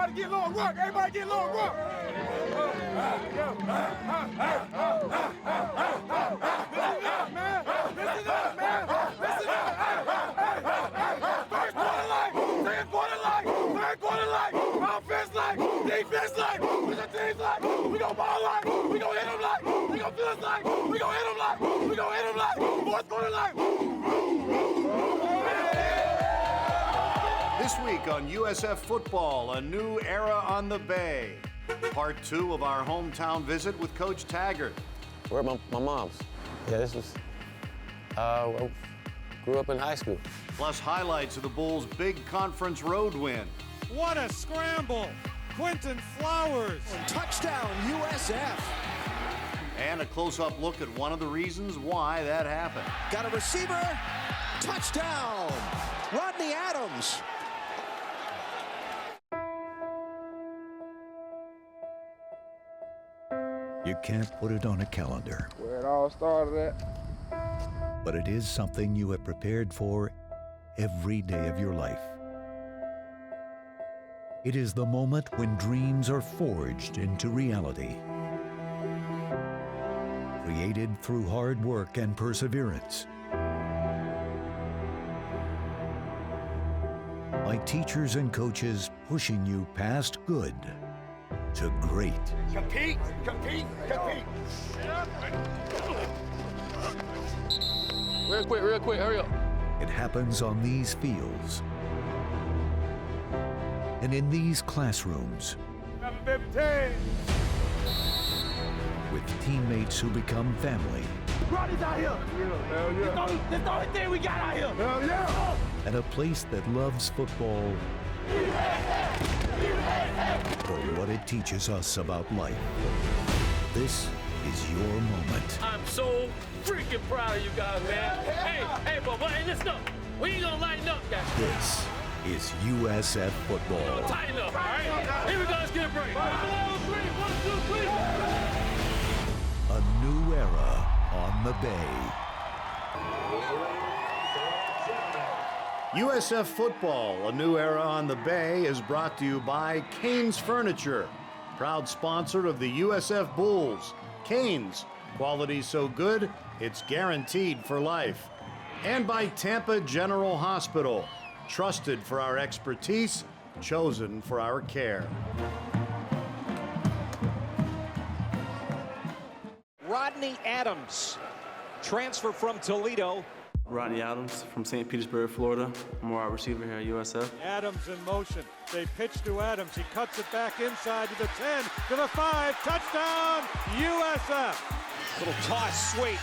Everybody get low and work. Everybody get low and work. Listen up, man. Listen up, man. Listen up. First quarter light, second quarter light, third quarter light, offense light, defense light, special teams light. We gon' ball light. We gon' hit them light. We gon' feel us light. We gon' hit them light. We gon' hit them light. Fourth quarter light. This week on USF Football, a new era on the Bay. Part 2 of our hometown visit with Coach Taggart. Where my mom's. Yeah, this was, I grew up in high school. Plus highlights of the Bulls' big conference road win. What a scramble! Quentin Flowers. Touchdown, USF. And a close-up look at one of the reasons why that happened. Got a receiver. Touchdown, Rodney Adams. You can't put it on a calendar. Where it all started at. But it is something you have prepared for every day of your life. It is the moment when dreams are forged into reality. Created through hard work and perseverance. By teachers and coaches pushing you past good to great. Compete, compete, compete. Real quick, hurry up. It happens on these fields and in these classrooms with teammates who become family. Rodney's out here. Hell yeah. That's the only thing we got out here. Hell yeah. And a place that loves football for what it teaches us about life. This is your moment. I'm so freaking proud of you guys, man. Hey, but listen up. We ain't gonna lighten up, guys. This is USF Football. Tighten up, all right? Here we go, let's get a break. 1, 2, 3. A new era on the Bay. USF Football, a new era on the Bay, is brought to you by Canes Furniture, proud sponsor of the USF Bulls. Canes, quality so good, it's guaranteed for life. And by Tampa General Hospital, trusted for our expertise, chosen for our care. Rodney Adams, transfer from Toledo. Rodney Adams from St. Petersburg, Florida. I'm a wide receiver here at USF. Adams in motion. They pitch to Adams. He cuts it back inside to the 10, to the 5. Touchdown, USF. Little toss, sweep.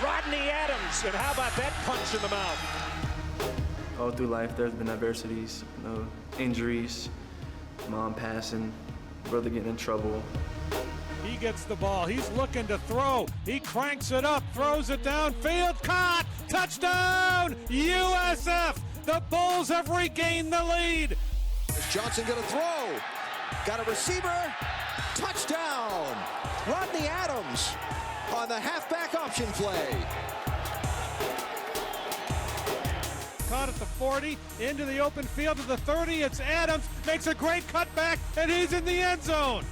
Rodney Adams, and how about that punch in the mouth? All through life, there's been adversities, injuries, mom passing, brother getting in trouble. He gets the ball. He's looking to throw. He cranks it up, throws it downfield. Caught! Touchdown! USF! The Bulls have regained the lead. Is Johnson going to throw? Got a receiver. Touchdown! Rodney Adams on the halfback option play. Caught at the 40, into the open field to the 30. It's Adams, makes a great cutback, and he's in the end zone.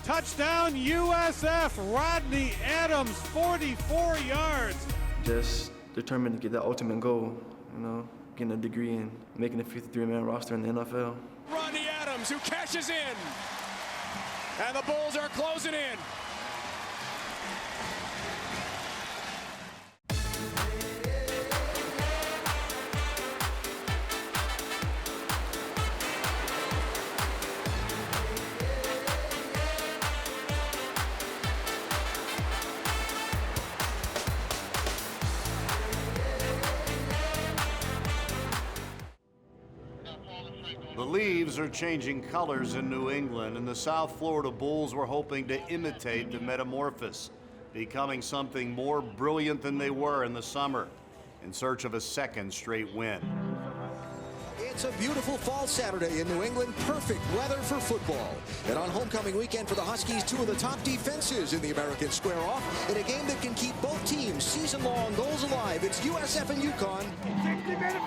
Touchdown USF, Rodney Adams, 44 yards. Just determined to get that ultimate goal, getting a degree and making a 53-man roster in the NFL. Rodney Adams, who cashes in. And the Bulls are closing in. The leaves are changing colors in New England, and the South Florida Bulls were hoping to imitate the metamorphosis, becoming something more brilliant than they were in the summer, in search of a second straight win. It's a beautiful fall Saturday in New England. Perfect weather for football. And on homecoming weekend for the Huskies, two of the top defenses in the American square off in a game that can keep both teams' season-long goals alive. It's USF and UConn. 60 minutes.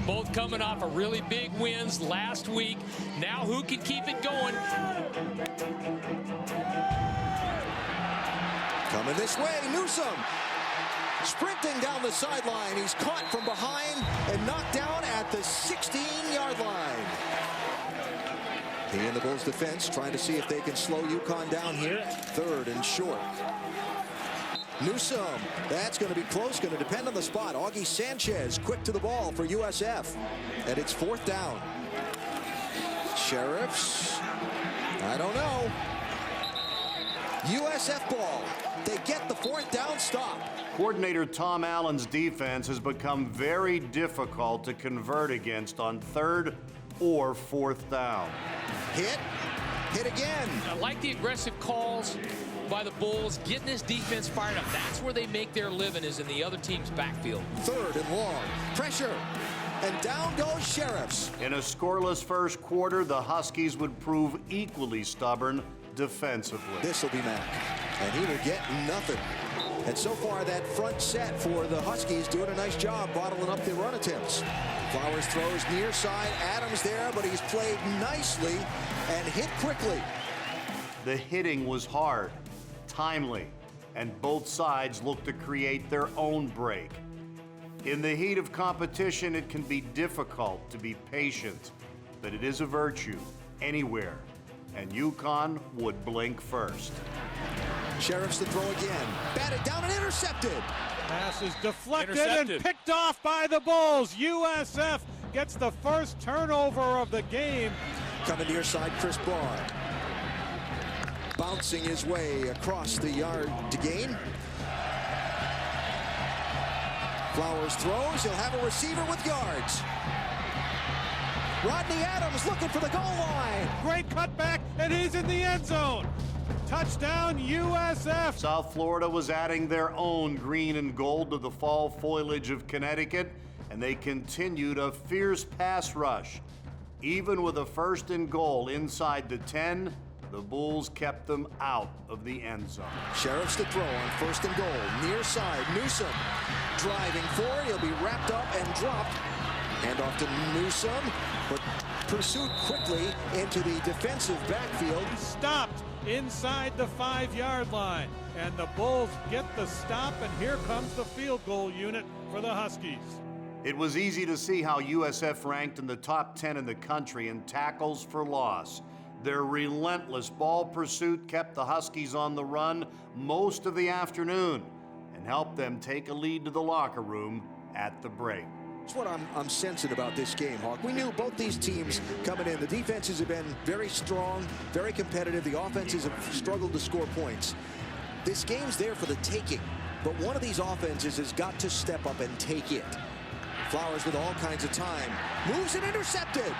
both coming off of really big wins last week. Now who can keep it going? Coming this way, Newsome. Sprinting down the sideline. He's caught from behind and knocked down at the 16-yard line. He and the Bulls defense trying to see if they can slow UConn down here. 3rd and short. Newsome, that's going to be close, going to depend on the spot. Augie Sanchez quick to the ball for USF. And it's 4th down. Sheriffs, I don't know. USF ball. They get the 4th down stop. Coordinator Tom Allen's defense has become very difficult to convert against on 3rd or 4th down. Hit again. I like the aggressive calls by the Bulls, getting this defense fired up. That's where they make their living, is in the other team's backfield. 3rd and long. Pressure. And down goes Sheriffs. In a scoreless first quarter, the Huskies would prove equally stubborn defensively. This will be Mack, and he will get nothing. And so far, that front set for the Huskies doing a nice job bottling up the run attempts. Flowers throws near side. Adams there, but he's played nicely and hit quickly. The hitting was hard, timely, and both sides looked to create their own break. In the heat of competition, it can be difficult to be patient, but it is a virtue anywhere, and UConn would blink first. Sheriffs to throw again. Batted down and intercepted. Pass is deflected and picked off by the Bulls. USF gets the first turnover of the game. Coming near side, Chris Barr. Bouncing his way across the yard to gain. Flowers throws. He'll have a receiver with yards. Rodney Adams looking for the goal line. Great cutback, and he's in the end zone. Touchdown, USF. South Florida was adding their own green and gold to the fall foliage of Connecticut, and they continued a fierce pass rush. Even with a 1st and goal inside the 10, the Bulls kept them out of the end zone. Sheriffs to throw on 1st and goal. Near side, Newsome driving forward. He'll be wrapped up and dropped. Hand off to Newsome, but pursued quickly into the defensive backfield. Stopped inside the 5-yard line, and the Bulls get the stop, and here comes the field goal unit for the Huskies. It was easy to see how USF ranked in the top 10 in the country in tackles for loss. Their relentless ball pursuit kept the Huskies on the run most of the afternoon and helped them take a lead to the locker room at the break. That's what I'm sensing about this game, Hawk. We knew both these teams coming in. The defenses have been very strong, very competitive. The offenses have struggled to score points. This game's there for the taking, but one of these offenses has got to step up and take it. Flowers with all kinds of time. Moves and intercepted.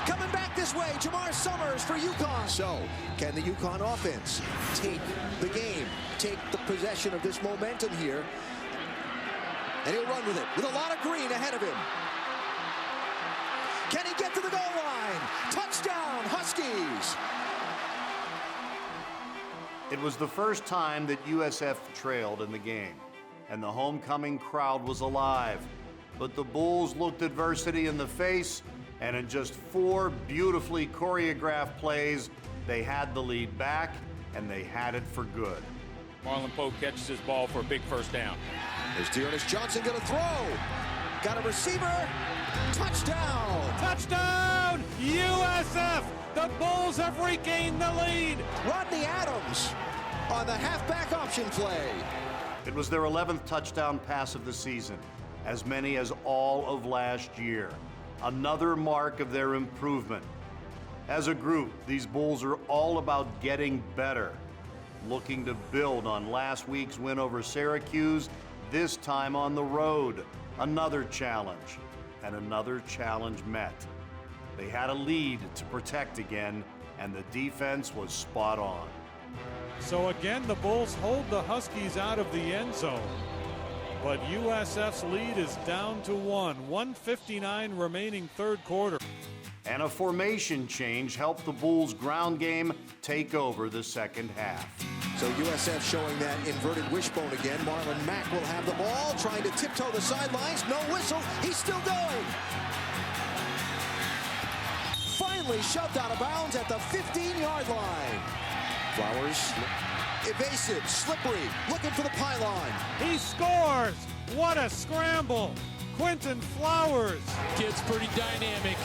Coming back this way, Jamar Summers for UConn. So, can the UConn offense take the game, take the possession of this momentum here? And he'll run with it, with a lot of green ahead of him. Can he get to the goal line? Touchdown, Huskies! It was the first time that USF trailed in the game, and the homecoming crowd was alive. But the Bulls looked adversity in the face, and in just 4 beautifully choreographed plays, they had the lead back, and they had it for good. Marlon Pope catches his ball for a big 1st down. There's Dearness Johnson going to throw. Got a receiver. Touchdown! Touchdown! USF! The Bulls have regained the lead. Rodney Adams on the halfback option play. It was their 11th touchdown pass of the season, as many as all of last year. Another mark of their improvement. As a group, these Bulls are all about getting better, looking to build on last week's win over Syracuse, this time on the road. Another challenge, and another challenge met. They had a lead to protect again, and the defense was spot on. So again, the Bulls hold the Huskies out of the end zone. But USF's lead is down to 1:59 remaining 3rd quarter. And a formation change helped the Bulls' ground game take over the second half. So USF showing that inverted wishbone again. Marlon Mack will have the ball, trying to tiptoe the sidelines. No whistle. He's still going. mistakenly shoved out of bounds at the 15-yard line. Flowers, evasive, slippery, looking for the pylon. He scores! What a scramble! Quentin Flowers. Kid's pretty dynamic.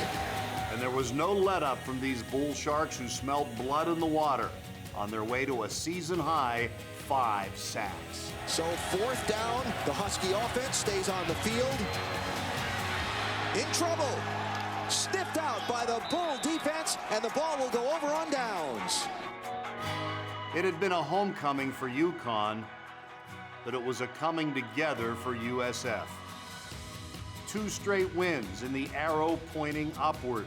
And there was no let-up from these Bull Sharks who smelled blood in the water on their way to a season-high 5 sacks. So 4th down, the Husky offense stays on the field. In trouble. Sniffed out by the Bull defense, and the ball will go over on downs. It had been a homecoming for UConn, but it was a coming together for USF. 2 straight wins in the arrow pointing upward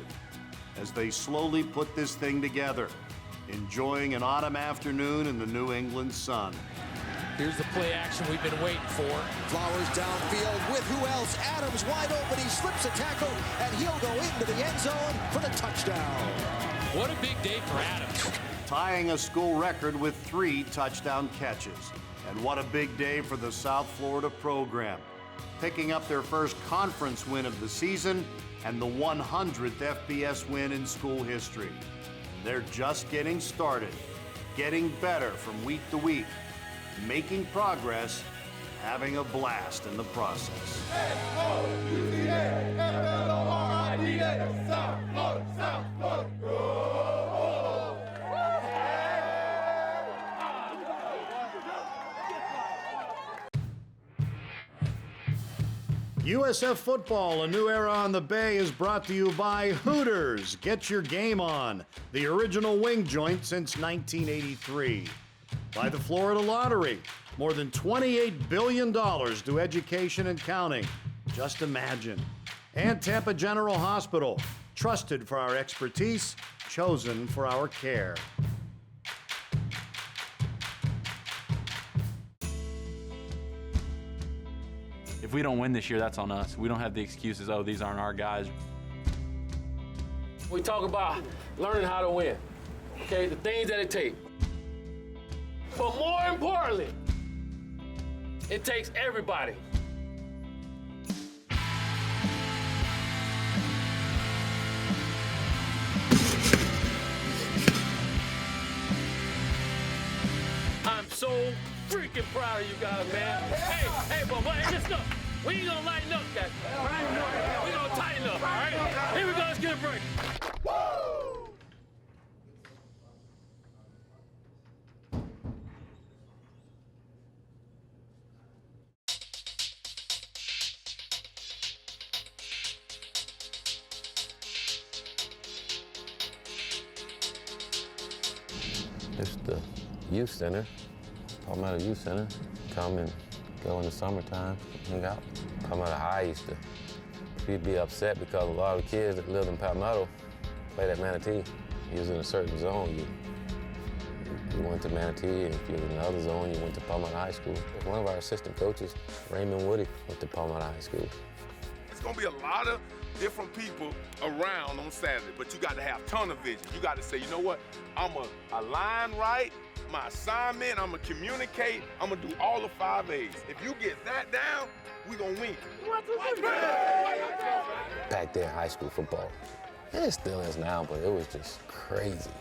as they slowly put this thing together, enjoying an autumn afternoon in the New England sun. Here's the play action we've been waiting for. Flowers downfield with who else? Adams wide open. He slips a tackle, and he'll go into the end zone for the touchdown. What a big day for Adams. Tying a school record with 3 touchdown catches. And what a big day for the South Florida program, picking up their first conference win of the season and the 100th FBS win in school history. They're just getting started, getting better from week to week, making progress, having a blast in the process. S-O-U-C-A-F-L-O-R-I-D-A, South Florida, South Florida, go! USF Football, a new era on the Bay, is brought to you by Hooters. Get your game on, the original wing joint since 1983. By the Florida Lottery, more than $28 billion to education and counting. Just imagine. And Tampa General Hospital, trusted for our expertise, chosen for our care. If we don't win this year, that's on us. We don't have the excuses, oh, these aren't our guys. We talk about learning how to win, okay, the things that it takes. But more importantly, it takes everybody. I'm so freaking proud of you guys, man. Hey, but listen up. We ain't gonna lighten up, guys. All right? We gonna tighten up, all right? Here we go, let's get a break. Woo! It's the youth center, Palmetto Youth Center. Come and go in the summertime, hang out. Palmetto High used to, we'd be upset because a lot of the kids that lived in Palmetto played at Manatee. You was in a certain zone, you went to Manatee, and if you were in another zone, you went to Palmetto High School. One of our assistant coaches, Raymond Woody, went to Palmetto High School. It's gonna be a lot of different people around on Saturday, but you got to have tunnel vision. You got to say, you know what? I'm gonna align right, my assignment, I'm gonna communicate, I'm gonna do all the 5 A's. If you get that down, we gonna win. Back there, high school football. It still is now, but it was just crazy.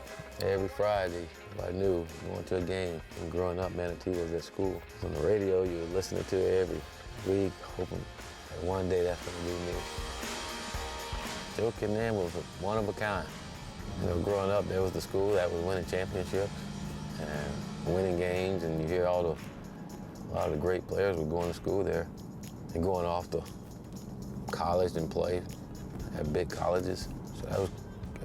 Every Friday, I knew going to a game. And growing up, Manatee was at school. On the radio, you were listening to it every week, hoping that one day that's gonna be me. Joe Kinnan was one of a kind. You know, growing up, there was the school that was winning championships and winning games, and you hear a lot of the great players were going to school there and going off to college and play at big colleges. So that was,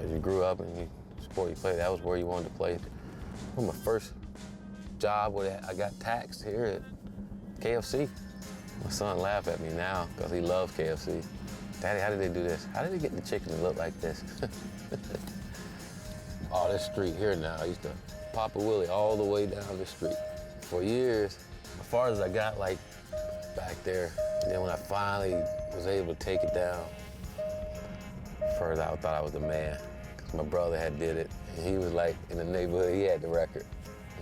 as you grew up and you sport you played, that was where you wanted to play. Well, my first job, I got taxed here at KFC. My son laughs at me now because he loves KFC. Daddy, how did they do this? How did they get the chicken to look like this? Oh, this street here now, I used to pop a wheelie all the way down the street. For years, as far as I got, like, back there, and then when I finally was able to take it down, first I thought I was the man, because my brother had did it, and he was like, in the neighborhood, he had the record.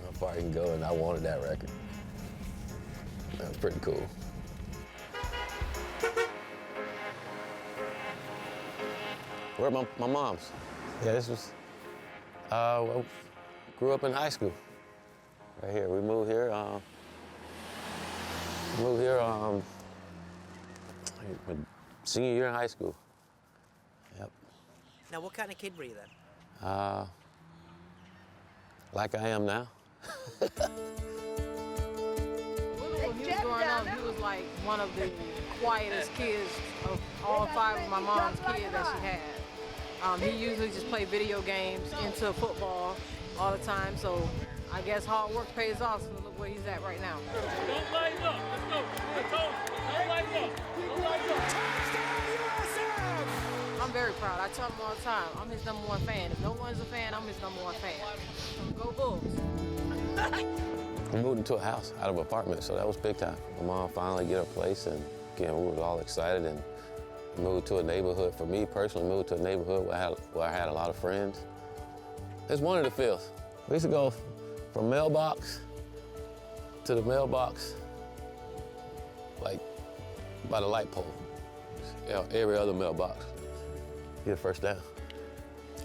How far I can go, and I wanted that record. That was pretty cool. Where are my moms? Yeah, this was, well, grew up in high school, right here. We moved here, senior year in high school. Yep. Now, what kind of kid were you then? Like I am now. When he was growing up, he was like one of the quietest kids of all 5 of my mom's kids that she had. He usually just played video games, into football all the time, so I guess hard work pays off, so look where he's at right now. Don't lighten up. Let's go. Don't lighten up. Don't lighten up. I'm very proud. I tell him all the time, I'm his #1 fan. If no one's a fan, I'm his #1 fan. Go Bulls. We moved into a house out of an apartment, so that was big time. My mom finally get her place, and again, we were all excited and moved to a neighborhood. For me personally, moved to a neighborhood where I had a lot of friends. It's one of the feels. We used to go from mailbox to the mailbox, like by the light pole. You know, every other mailbox. Get a first down.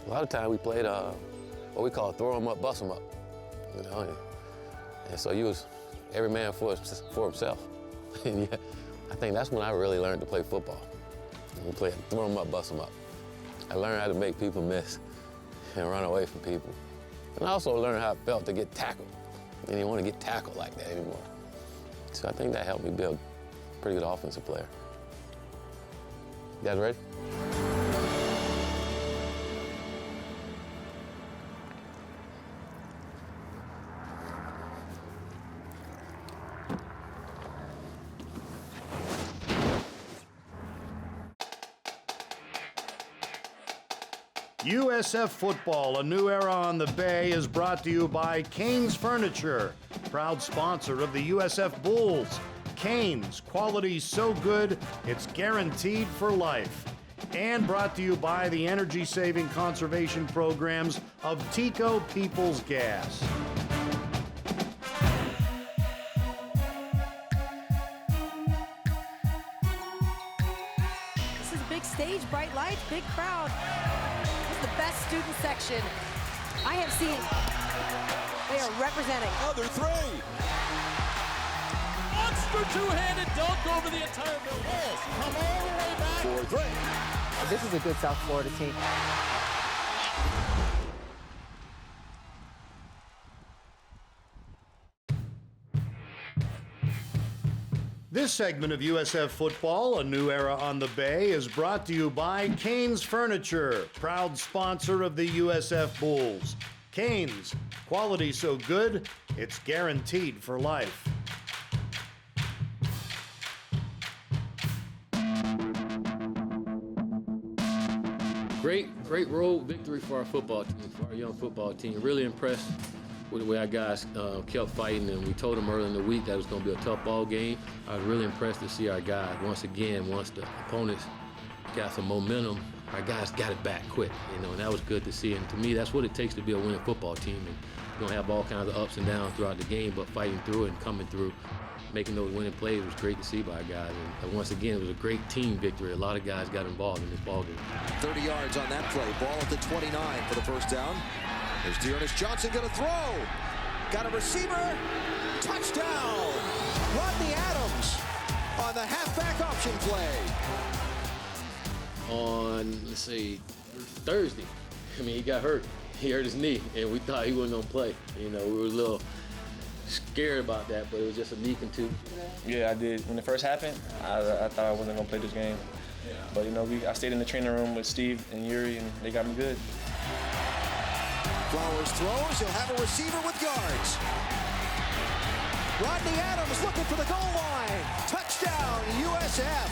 A lot of times we played what we call throw 'em up, bust 'em up. You know, and so you was every man for himself. And yeah, I think that's when I really learned to play football. We played throw 'em up, bust 'em up. I learned how to make people miss and run away from people. And I also learned how it felt to get tackled. You didn't want to get tackled like that anymore. So I think that helped me build a pretty good offensive player. You guys ready? USF Football, a new era on the Bay, is brought to you by Canes Furniture, proud sponsor of the USF Bulls. Canes, quality so good, it's guaranteed for life. And brought to you by the energy-saving conservation programs of Tico Peoples Gas. This is a big stage, bright lights, big crowd. The best student section I have seen. They are representing. Another 3. Monster two-handed dunk over the entire building. Yes, come all the way back. 4-3. This is a good South Florida team. This segment of USF Football, a new era on the Bay, is brought to you by Canes Furniture, proud sponsor of the USF Bulls. Canes, quality so good, it's guaranteed for life. Great road victory for our football team, for our young football team. Really impressed with the way our guys kept fighting, and we told them early in the week that it was going to be a tough ball game. I was really impressed to see our guys, once again, once the opponents got some momentum, our guys got it back quick, you know, and that was good to see. And to me, that's what it takes to be a winning football team. And you're going to have all kinds of ups and downs throughout the game, but fighting through it and coming through, making those winning plays was great to see by our guys. And once again, it was a great team victory. A lot of guys got involved in this ball game. 30 yards on that play. Ball at the 29 for the first down. There's Dearness Johnson going to throw. Got a receiver. Touchdown. Rodney Adams on the halfback option play. On, let's see, Thursday, he got hurt. He hurt his knee, and we thought he wasn't going to play. You know, we were a little scared about that, but it was just a knee contusion. Yeah, I did. When it first happened, I thought I wasn't going to play this game. But, you know, I stayed in the training room with Steve and Yuri, and they got me good. Flowers throws. He'll have a receiver with yards. Rodney Adams looking for the goal line. Touchdown, USF.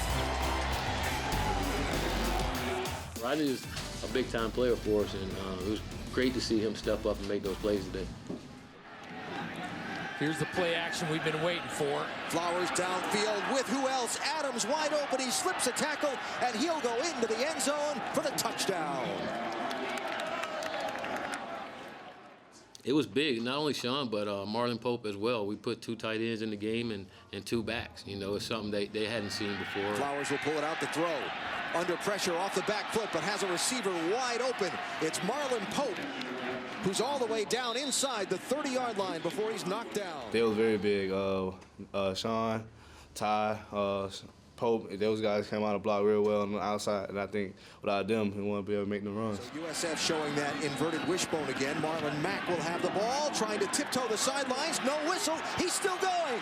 Rodney is a big-time player for us, and it was great to see him step up and make those plays today. Here's the play action we've been waiting for. Flowers downfield with who else? Adams wide open. He slips a tackle, and he'll go into the end zone for the touchdown. It was big, not only Sean, but Marlon Pope as well. We put 2 tight ends in the game and 2 backs. You know, it's something they hadn't seen before. Flowers will pull it out to throw. Under pressure off the back foot, but has a receiver wide open. It's Marlon Pope, who's all the way down inside the 30-yard line before he's knocked down. They was very big. Sean, Ty, Pope, those guys came out of the block real well on the outside, and I think without them, we won't be able to make the runs. So USF showing that inverted wishbone again. Marlon Mack will have the ball, trying to tiptoe the sidelines. No whistle. He's still going.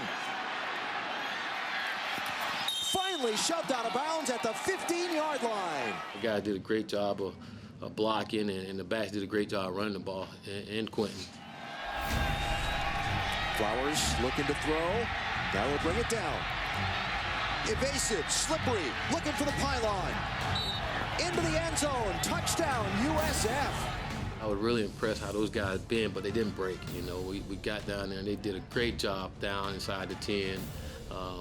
Finally shoved out of bounds at the 15-yard line. The guy did a great job of blocking, and the backs did a great job running the ball, and Quentin. Flowers looking to throw. That will bring it down. Evasive, slippery, looking for the pylon. Into the end zone, touchdown, USF. I was really impressed how those guys been, but they didn't break. You know, we got down there and they did a great job down inside the 10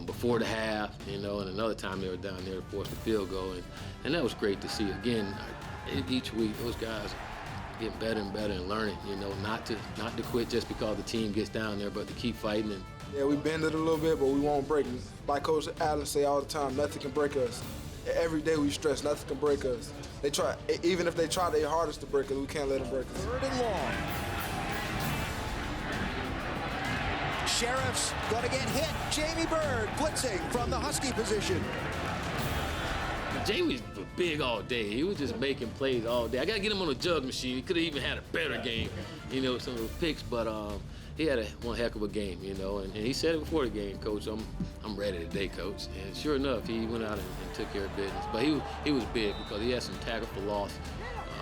before the half, you know, and another time they were down there to force the field goal. And that was great to see. Again, each week those guys get better and better and learning, you know, not to quit just because the team gets down there, but to keep fighting. And yeah, we bend it a little bit, but we won't break it. Like Coach Adams say all the time, nothing can break us. Every day we stress, nothing can break us. They try, even if they try their hardest to break us, we can't let them break us. 3rd and long. Sheriff's gonna get hit. Jamie Bird blitzing from the Husky position. Jamie's big all day. He was just making plays all day. I gotta get him on a jug machine. He could have even had a better game, you know, some of the picks, but he had one heck of a game, you know, and he said it before the game, Coach, I'm ready today, Coach. And sure enough, he went out and took care of business. But he was big because he had some tackle for loss,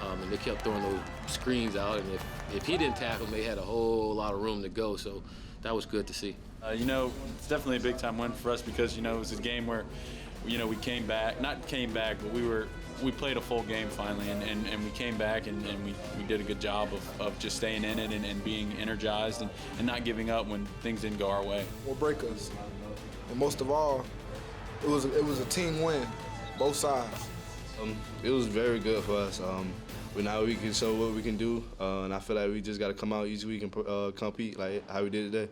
and they kept throwing those screens out, and if he didn't tackle them, they had a whole lot of room to go, so that was good to see. You know, it's definitely a big-time win for us because, you know, it was a game where, you know, we came back, but we played a full game finally, and we came back and we did a good job of just staying in it and being energized and not giving up when things didn't go our way. Will break us, and most of all, it was a team win, both sides. It was very good for us. Now we can show what we can do, and I feel like we just got to come out each week and compete like how we did today.